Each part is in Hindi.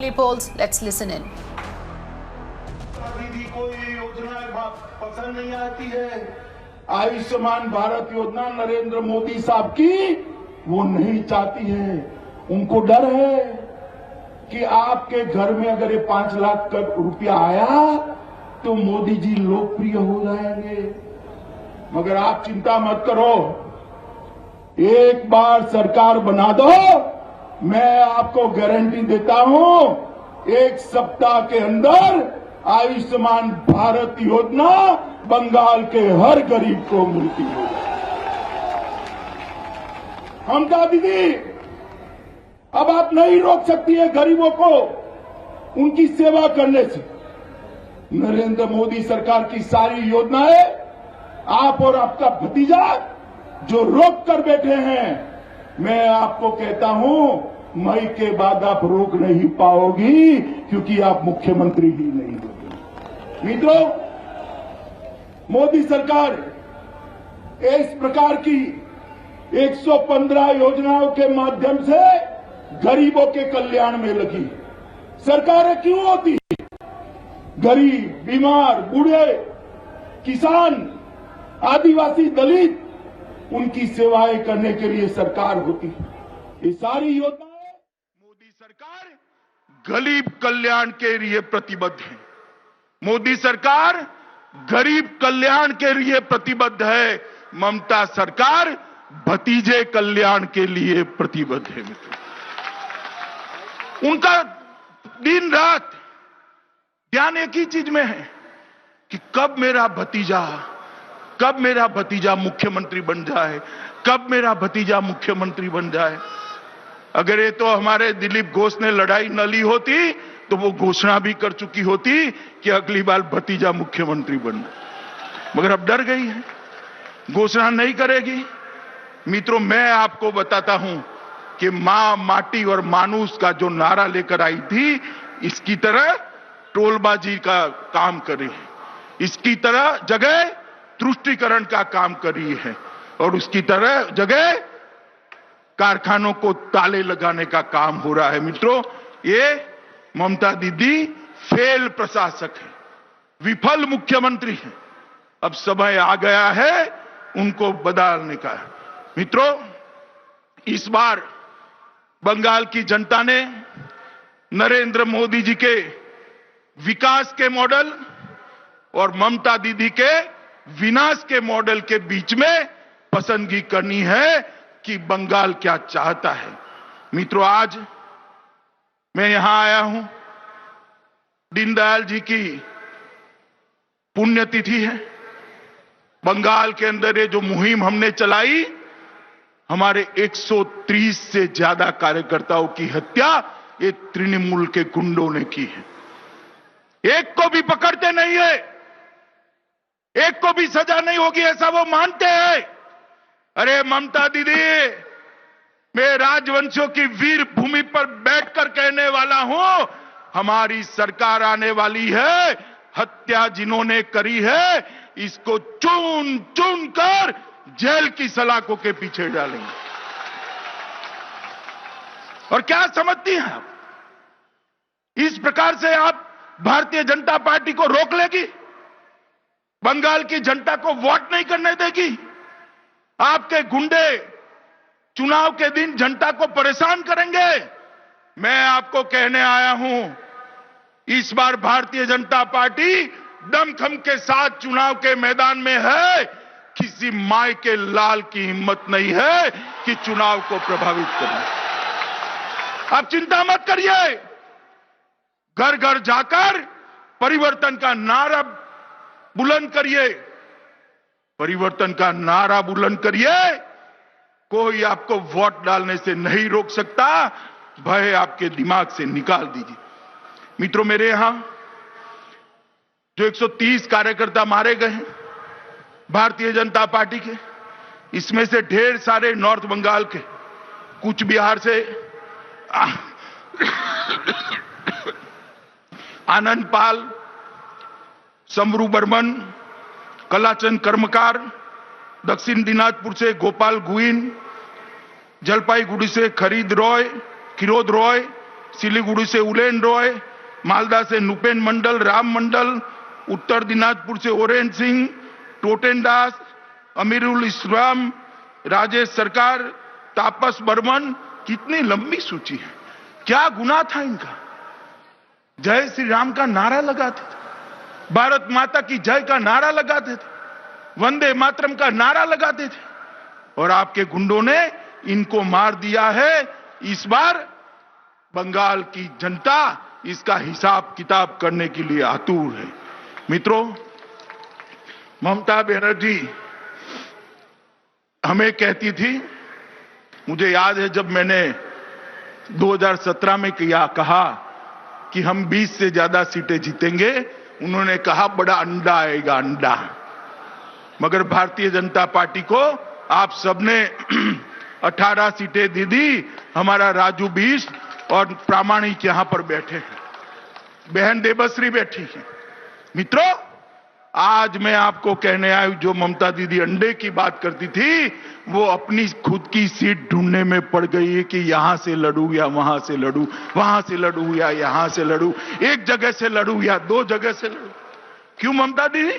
survey polls. Let's listen in. दीदी को ये योजना पसंद नहीं आती है। आयुष्मान भारत योजना नरेंद्र मोदी साहब की वो नहीं चाहती है। उनको डर है कि आपके घर में अगर ये 5 लाख रुपया आया तो मोदी जी लोकप्रिय हो जाएंगे। मगर आप चिंता मत करो, एक बार सरकार बना दो, मैं आपको गारंटी देता हूं 1 सप्ताह के अंदर आयुष्मान भारत योजना बंगाल के हर गरीब को मिलती है। ममता दीदी, अब आप नहीं रोक सकती है गरीबों को उनकी सेवा करने से। नरेंद्र मोदी सरकार की सारी योजनाएं आप और आपका भतीजा जो रोक कर बैठे हैं, मैं आपको कहता हूं मई के बाद आप रोक नहीं पाओगी, क्योंकि आप मुख्यमंत्री ही नहीं होंगे। मित्रों, मोदी सरकार इस प्रकार की 115 योजनाओं के माध्यम से गरीबों के कल्याण में लगी। सरकारें क्यों होती है? गरीब, बीमार, बूढ़े, किसान, आदिवासी, दलित, उनकी सेवाएं करने के लिए सरकार होती है। ये सारी योजनाएं मोदी सरकार गरीब कल्याण के लिए प्रतिबद्ध है। मोदी सरकार गरीब कल्याण के लिए प्रतिबद्ध है। ममता सरकार भतीजे कल्याण के लिए प्रतिबद्ध है। मित्रों, उनका दिन रात ध्यान एक ही चीज में है कि कब मेरा भतीजा मुख्यमंत्री बन जाए, कब मेरा भतीजा मुख्यमंत्री बन जाए। अगर ये तो हमारे दिलीप घोष ने लड़ाई न ली होती तो वो घोषणा भी कर चुकी होती कि अगली बार भतीजा मुख्यमंत्री बनना, मगर अब डर गई है, घोषणा नहीं करेगी। मित्रों, मैं आपको बताता हूं कि मां, माटी और मानुष का जो नारा लेकर आई थी, इसकी तरह टोलबाजी का काम करे, इसकी तरह जगह तुष्टीकरण का काम करी है, और उसकी तरह जगह कारखानों को ताले लगाने का काम हो रहा है। मित्रों, ये ममता दीदी फेल प्रशासक है, विफल मुख्यमंत्री है। अब समय आ गया है उनको बदलने का। मित्रों, इस बार बंगाल की जनता ने नरेंद्र मोदी जी के विकास के मॉडल और ममता दीदी के विनाश के मॉडल के बीच में पसंदगी करनी है कि बंगाल क्या चाहता है। मित्रों, आज मैं यहां आया हूं, दीनदयाल जी की पुण्यतिथि है। बंगाल के अंदर ये जो मुहिम हमने चलाई, हमारे 130 से ज्यादा कार्यकर्ताओं की हत्या ये तृणमूल के गुंडों ने की है। एक को भी पकड़ते नहीं है, एक को भी सजा नहीं होगी ऐसा वो मानते हैं। अरे ममता दीदी, मैं राजवंशियों की वीर भूमि पर बैठकर कहने वाला हूं, हमारी सरकार आने वाली है, हत्या जिन्होंने करी है इसको चुन चुन कर जेल की सलाखों के पीछे डालेंगे। और क्या समझती हैं आप? इस प्रकार से आप भारतीय जनता पार्टी को रोक लेगी? बंगाल की जनता को वोट नहीं करने देगी? आपके गुंडे चुनाव के दिन जनता को परेशान करेंगे? मैं आपको कहने आया हूं, इस बार भारतीय जनता पार्टी दमखम के साथ चुनाव के मैदान में है। किसी माय के लाल की हिम्मत नहीं है कि चुनाव को प्रभावित करे। आप चिंता मत करिए, घर घर जाकर परिवर्तन का नारा बुलंद करिए, परिवर्तन का नारा बुलंद करिए। कोई आपको वोट डालने से नहीं रोक सकता, भय आपके दिमाग से निकाल दीजिए। मित्रों, मेरे यहां जो 130 कार्यकर्ता मारे गए हैं भारतीय जनता पार्टी के, इसमें से ढेर सारे नॉर्थ बंगाल के, कूच बिहार से आनंद पाल, समरू बर्मन, कलाचंद कर्मकार, दक्षिण दिनाजपुर से गोपाल गुइन, जलपाईगुड़ी से खरीद रॉय, किरोद रॉय, सिलीगुड़ी से उलेन रॉय, मालदा से नुपेन मंडल, राम मंडल, उत्तर दिनाजपुर से ओरेन सिंह, टोटेन दास, अमीरुल इस्लाम, राजेश सरकार, तापस बर्मन, कितनी लंबी सूची है। क्या गुनाह था इनका? जय श्री राम का नारा लगाते थे, भारत माता की जय का नारा लगाते थे, वंदे मातरम का नारा लगाते थे, और आपके गुंडों ने इनको मार दिया है। इस बार बंगाल की जनता इसका हिसाब किताब करने के लिए आतुर है। मित्रों, ममता बनर्जी हमें कहती थी, मुझे याद है जब मैंने 2017 में कहा कि हम 20 से ज्यादा सीटें जीतेंगे, उन्होंने कहा बड़ा अंडा आएगा, अंडा। मगर भारतीय जनता पार्टी को आप सबने 18 सीटें दे दी। हमारा राजू 20 और प्रामाणिक यहां पर बैठे हैं, बहन देवश्री बैठी है। मित्रों, आज मैं आपको कहने आया, जो ममता दीदी अंडे की बात करती थी, वो अपनी खुद की सीट ढूंढने में पड़ गई है कि यहां से लड़ू या वहां से लड़ू, वहां से लड़ू या यहां से लड़ू, एक जगह से लड़ू या 2 जगह से लड़ू। क्यों ममता दीदी,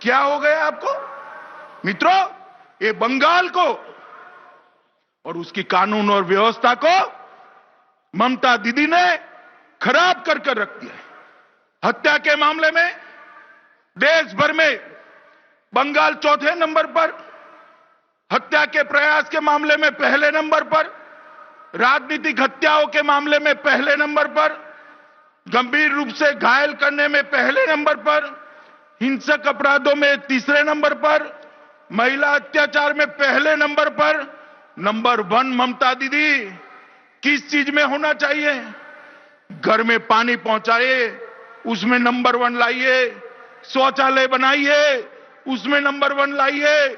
क्या हो गया आपको? मित्रों, ये बंगाल को और उसकी कानून और व्यवस्था को ममता दीदी ने खराब कर रख दिया है। हत्या के मामले में देश भर में बंगाल चौथे नंबर पर, हत्या के प्रयास के मामले में पहले नंबर पर, राजनीतिक हत्याओं के मामले में पहले नंबर पर, गंभीर रूप से घायल करने में पहले नंबर पर, हिंसक अपराधों में तीसरे नंबर पर, महिला अत्याचार में पहले नंबर पर। नंबर 1 ममता दीदी किस चीज में होना चाहिए? घर में पानी पहुंचाइए, उसमें नंबर 1 लाइए, शौचालय बनाइए, उसमें नंबर 1 लाइए,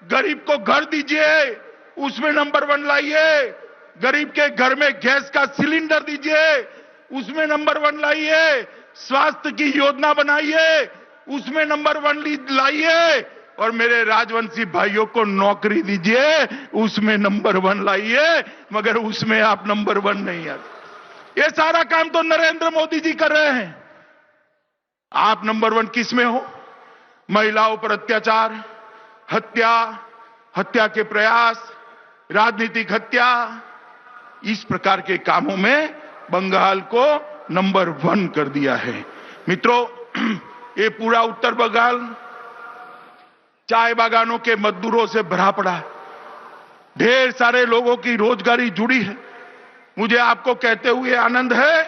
गरीब को घर दीजिए, उसमें नंबर 1 लाइए, गरीब के घर में गैस का सिलेंडर दीजिए, उसमें नंबर 1 लाइए, स्वास्थ्य की योजना बनाइए, उसमें नंबर 1 लाइए, और मेरे राजवंशी भाइयों को नौकरी दीजिए, उसमें नंबर 1 लाइए। मगर उसमें आप नंबर 1 नहीं आते। ये सारा काम तो नरेंद्र मोदी जी कर रहे हैं। आप नंबर 1 किस में हो? महिलाओं पर अत्याचार, हत्या, हत्या के प्रयास, राजनीतिक हत्या, इस प्रकार के कामों में बंगाल को नंबर 1 कर दिया है। मित्रों, ये पूरा उत्तर बंगाल चाय बागानों के मजदूरों से भरा पड़ा है। ढेर सारे लोगों की रोजगारी जुड़ी है। मुझे आपको कहते हुए आनंद है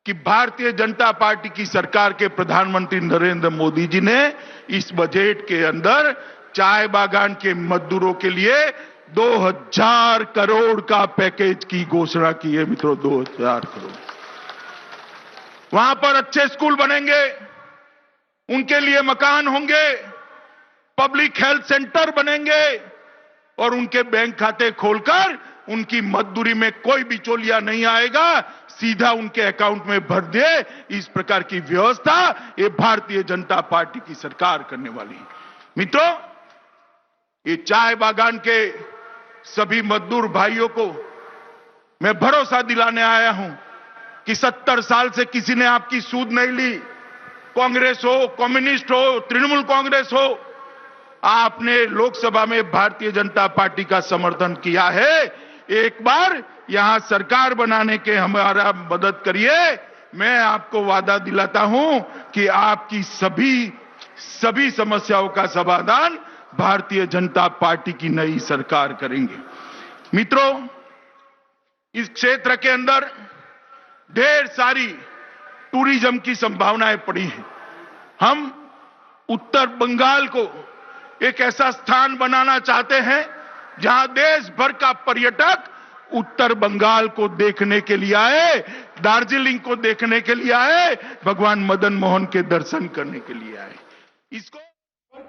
कि भारतीय जनता पार्टी की सरकार के प्रधानमंत्री नरेंद्र मोदी जी ने इस बजट के अंदर चाय बागान के मजदूरों के लिए 2000 करोड़ का पैकेज की घोषणा की है। मित्रों, 2000 करोड़। वहां पर अच्छे स्कूल बनेंगे, उनके लिए मकान होंगे, पब्लिक हेल्थ सेंटर बनेंगे, और उनके बैंक खाते खोलकर उनकी मजदूरी में कोई बिचौलिया नहीं आएगा, सीधा उनके अकाउंट में भर दे। इस प्रकार की व्यवस्था ये भारतीय जनता पार्टी की सरकार करने वाली है। मित्रों, ये चाय बागान के सभी मजदूर भाइयों को मैं भरोसा दिलाने आया हूं कि 70 साल से किसी ने आपकी सूद नहीं ली। कांग्रेस हो, कम्युनिस्ट हो, तृणमूल कांग्रेस हो, आपने लोकसभा में भारतीय जनता पार्टी का समर्थन किया है। एक बार यहां सरकार बनाने के हमारा मदद करिए। मैं आपको वादा दिलाता हूं कि आपकी सभी समस्याओं का समाधान भारतीय जनता पार्टी की नई सरकार करेंगे। मित्रों, इस क्षेत्र के अंदर ढेर सारी टूरिज्म की संभावनाएं पड़ी हैं। हम उत्तर बंगाल को एक ऐसा स्थान बनाना चाहते हैं जहां देश भर का पर्यटक उत्तर बंगाल को देखने के लिए आए, दार्जिलिंग को देखने के लिए आए, भगवान मदन मोहन के दर्शन करने के लिए आए। इसको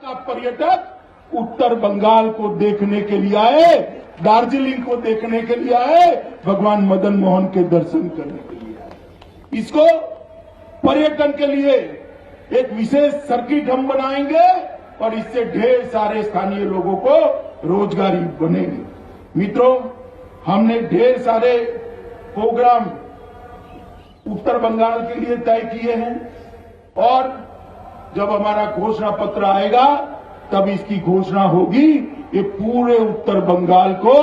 का पर्यटक उत्तर बंगाल को देखने के लिए आए, दार्जिलिंग को देखने के लिए आए, भगवान मदन मोहन के दर्शन करने के लिए आए। इसको पर्यटन के लिए एक विशेष सर्किट हम बनाएंगे और इससे ढेर सारे स्थानीय लोगों को रोजगारी बनेगी। मित्रों, हमने ढेर सारे प्रोग्राम उत्तर बंगाल के लिए तय किए हैं और जब हमारा घोषणा पत्र आएगा तब इसकी घोषणा होगी। ये पूरे उत्तर बंगाल को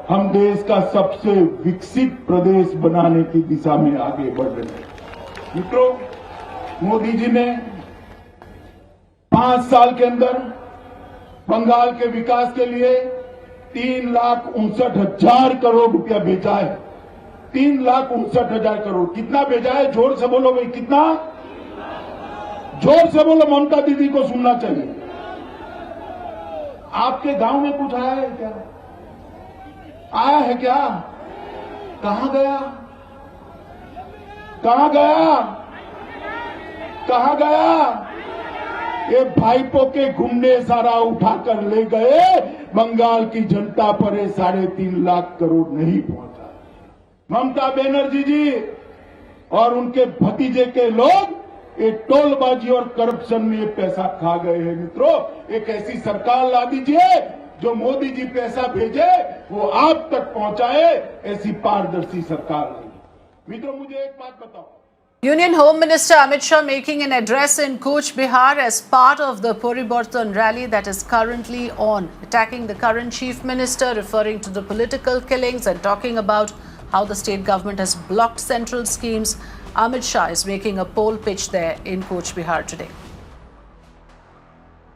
हम देश का सबसे विकसित प्रदेश बनाने की दिशा में आगे बढ़ रहे हैं। मित्रों, मोदी जी ने 5 साल के अंदर बंगाल के विकास के लिए 3,59,000 करोड़ रुपया भेजा है। 3,59,000 करोड़। कितना भेजा है? जोर से बोलो भाई, कितना? जोर से बोलो, ममता दीदी को सुनना चाहिए। आपके गांव में कुछ आया है क्या? आया है क्या? कहां गया? कहां गया? कहां गया? ये भाईपो के घूमने सारा उठाकर ले गए, बंगाल की जनता पर 3.5 लाख करोड़ नहीं पहुंचा। ममता बनर्जी जी और उनके भतीजे के लोग ये टोलबाजी और करप्शन में ये पैसा खा गए हैं। मित्रों, एक ऐसी सरकार ला दीजिए जो मोदी जी पैसा भेजे वो आप तक पहुंचाए, ऐसी पारदर्शी सरकार नहीं। मित्रों, मुझे एक बात बताओ। Union Home Minister Amit Shah making an address in Cooch Behar as part of the Paribartan rally that is currently on, attacking the current Chief Minister, referring to the political killings and talking about how the state government has blocked central schemes. Amit Shah is making a poll pitch there in Cooch Behar today.